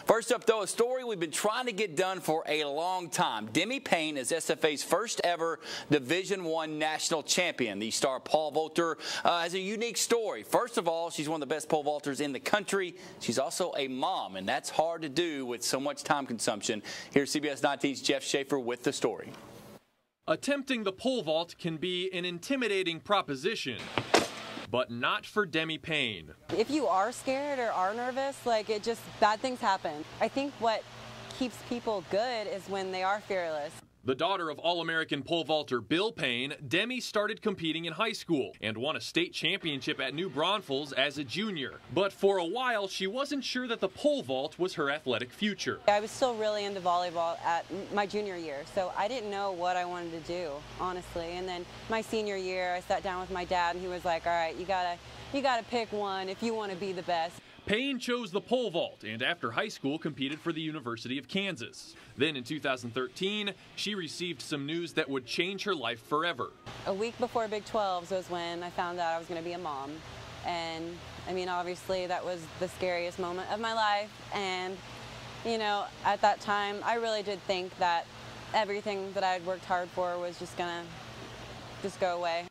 First up, though, a story we've been trying to get done for a long time. Demi Payne is SFA's first ever Division I national champion. The star pole vaulter has a unique story. First of all, she's one of the best pole vaulters in the country. She's also a mom, and that's hard to do with so much time consumption. Here's CBS 19's Jeff Schaefer with the story. Attempting the pole vault can be an intimidating proposition, but not for Demi Payne. If you are scared or are nervous, bad things happen. I think what keeps people good is when they are fearless. The daughter of All-American pole vaulter Bill Payne, Demi started competing in high school and won a state championship at New Braunfels as a junior. But for a while, she wasn't sure that the pole vault was her athletic future. I was still really into volleyball at my junior year, so I didn't know what I wanted to do, honestly. And then my senior year, I sat down with my dad, and he was like, all right, you gotta pick one if you want to be the best. Payne chose the pole vault and after high school competed for the University of Kansas. Then in 2013, she received some news that would change her life forever. A week before Big 12s was when I found out I was going to be a mom. And I mean, obviously that was the scariest moment of my life. And you know, at that time, I really did think that everything that I had worked hard for was just gonna go away.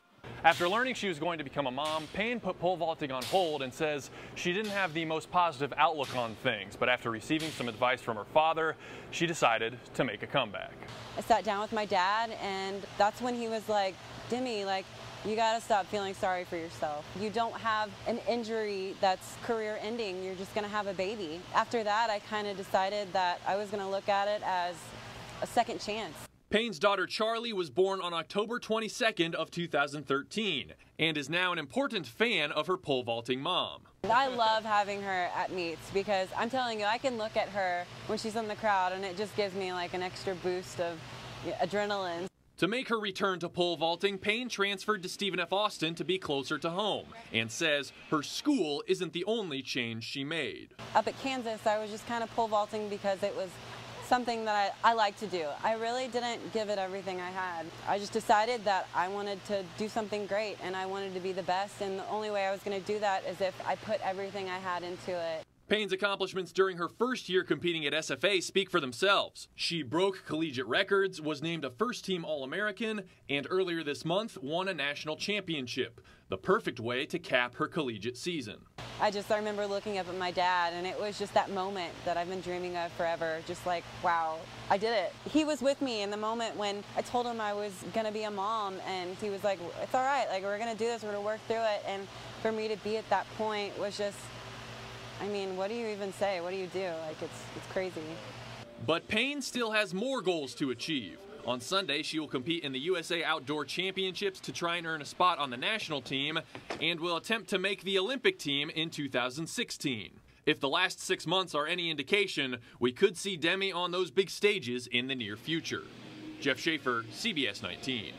After learning she was going to become a mom, Payne put pole vaulting on hold and says she didn't have the most positive outlook on things, but after receiving some advice from her father, she decided to make a comeback. I sat down with my dad, and that's when he was like, Demi, you gotta stop feeling sorry for yourself. You don't have an injury that's career ending, you're just gonna have a baby. After that, I kind of decided that I was gonna look at it as a second chance. Payne's daughter Charlie was born on October 22nd of 2013 and is now an important fan of her pole vaulting mom. I love having her at meets because I'm telling you, I can look at her when she's in the crowd and it just gives me like an extra boost of adrenaline. To make her return to pole vaulting, Payne transferred to Stephen F. Austin to be closer to home and says her school isn't the only change she made. Up at Kansas, I was just kind of pole vaulting because it was something that I like to do. I really didn't give it everything I had. I just decided that I wanted to do something great and I wanted to be the best, and the only way I was going to do that is if I put everything I had into it. Payne's accomplishments during her first year competing at SFA speak for themselves. She broke collegiate records, was named a first-team All-American, and earlier this month won a national championship, the perfect way to cap her collegiate season. I remember looking up at my dad, and it was just that moment that I've been dreaming of forever, just like, wow, I did it. He was with me in the moment when I told him I was going to be a mom, and he was like, it's all right, we're going to do this, we're going to work through it. And for me to be at that point was just, I mean, what do you even say? What do you do? It's crazy. But Payne still has more goals to achieve. On Sunday, she will compete in the USA Outdoor Championships to try and earn a spot on the national team and will attempt to make the Olympic team in 2016. If the last 6 months are any indication, we could see Demi on those big stages in the near future. Jeff Schaefer, CBS 19.